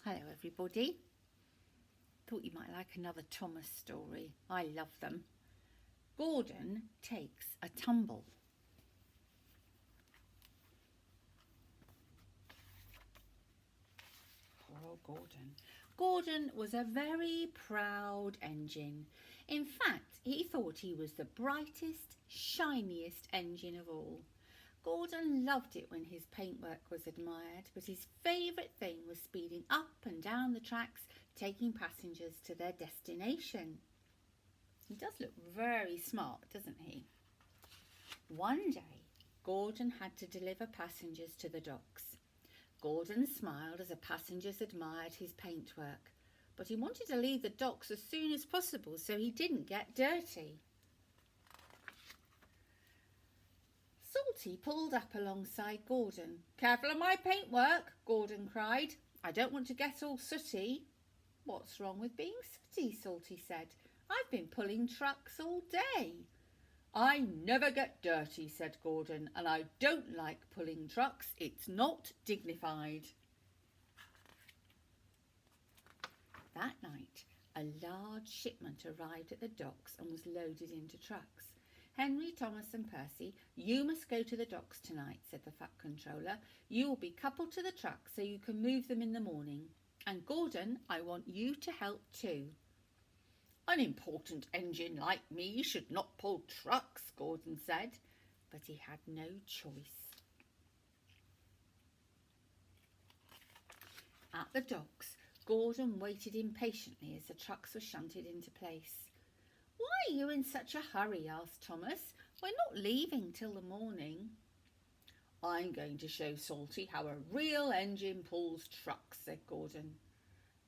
Hello everybody. Thought you might like another Thomas story. I love them. Gordon takes a tumble. Poor old Gordon. Gordon was a very proud engine. In fact, he thought he was the brightest, shiniest engine of all. Gordon loved it when his paintwork was admired, but his favourite thing was speeding up and down the tracks, taking passengers to their destination. He does look very smart, doesn't he? One day, Gordon had to deliver passengers to the docks. Gordon smiled as the passengers admired his paintwork, but he wanted to leave the docks as soon as possible so he didn't get dirty. Salty pulled up alongside Gordon. "Careful of my paintwork," Gordon cried. "I don't want to get all sooty." "What's wrong with being sooty?" Salty said. "I've been pulling trucks all day." "I never get dirty," said Gordon, "and I don't like pulling trucks. It's not dignified." That night, a large shipment arrived at the docks and was loaded into trucks. "Henry, Thomas and Percy, you must go to the docks tonight," said the Fat Controller. "You will be coupled to the truck so you can move them in the morning. And Gordon, I want you to help too." "An important engine like me should not pull trucks," Gordon said, but he had no choice. At the docks, Gordon waited impatiently as the trucks were shunted into place. "Why are you in such a hurry?" asked Thomas. "We're not leaving till the morning." "I'm going to show Salty how a real engine pulls trucks," said Gordon.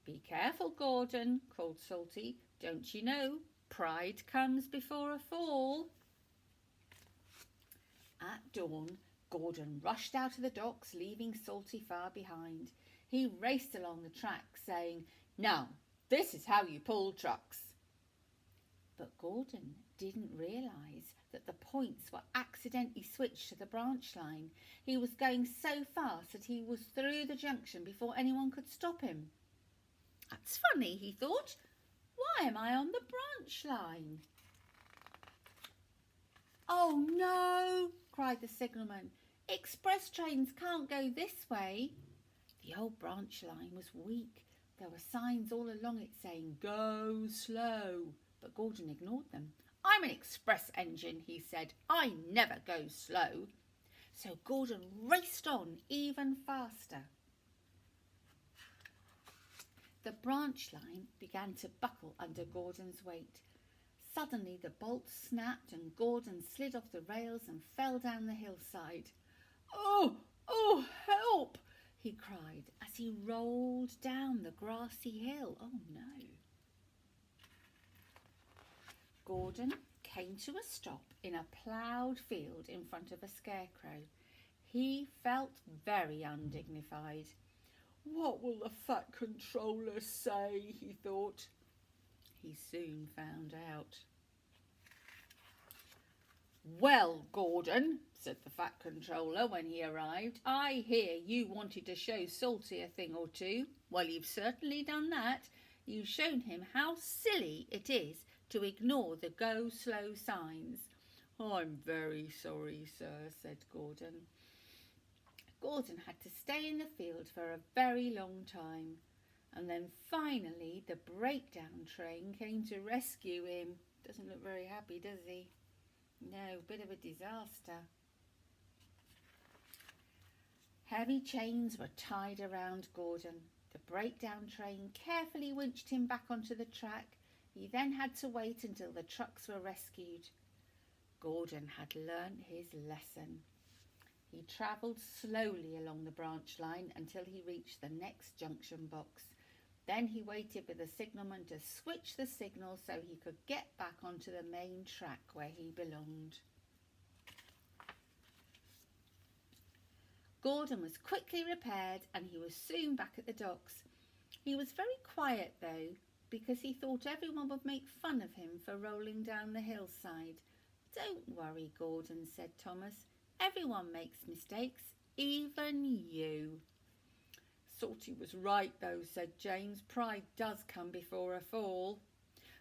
"Be careful, Gordon," called Salty. "Don't you know, pride comes before a fall." At dawn, Gordon rushed out of the docks, leaving Salty far behind. He raced along the track, saying, "Now, this is how you pull trucks." But Gordon didn't realise that the points were accidentally switched to the branch line. He was going so fast that he was through the junction before anyone could stop him. "That's funny," he thought. "Why am I on the branch line?" "Oh no!" cried the signalman. "Express trains can't go this way." The old branch line was weak. There were signs all along it saying, "Go slow," but Gordon ignored them. "I'm an express engine," he said. "I never go slow." So Gordon raced on even faster. The branch line began to buckle under Gordon's weight. Suddenly the bolts snapped and Gordon slid off the rails and fell down the hillside. "Oh, oh, help!" he cried as he rolled down the grassy hill. Oh no! Gordon came to a stop in a ploughed field in front of a scarecrow. He felt very undignified. "What will the Fat Controller say?" he thought. He soon found out. "Well, Gordon," said the Fat Controller when he arrived, "I hear you wanted to show Salty a thing or two. Well, you've certainly done that. You've shown him how silly it is to ignore the go slow signs." "I'm very sorry, sir," said Gordon. Gordon had to stay in the field for a very long time, and then finally the breakdown train came to rescue him. Doesn't look very happy, does he? No, bit of a disaster. Heavy chains were tied around Gordon. The breakdown train carefully winched him back onto the track. He then had to wait until the trucks were rescued. Gordon had learnt his lesson. He travelled slowly along the branch line until he reached the next junction box. Then he waited with the signalman to switch the signal so he could get back onto the main track where he belonged. Gordon was quickly repaired and he was soon back at the docks. He was very quiet though, because he thought everyone would make fun of him for rolling down the hillside. "Don't worry, Gordon," said Thomas. "Everyone makes mistakes, even you." Salty was right though, said James. Pride does come before a fall.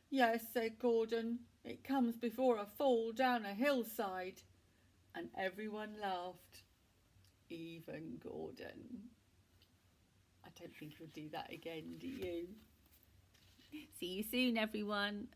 Yes, said Gordon, it comes before a fall down a hillside. And everyone laughed, even Gordon. I don't think he'll do that again, do you? See you soon, everyone.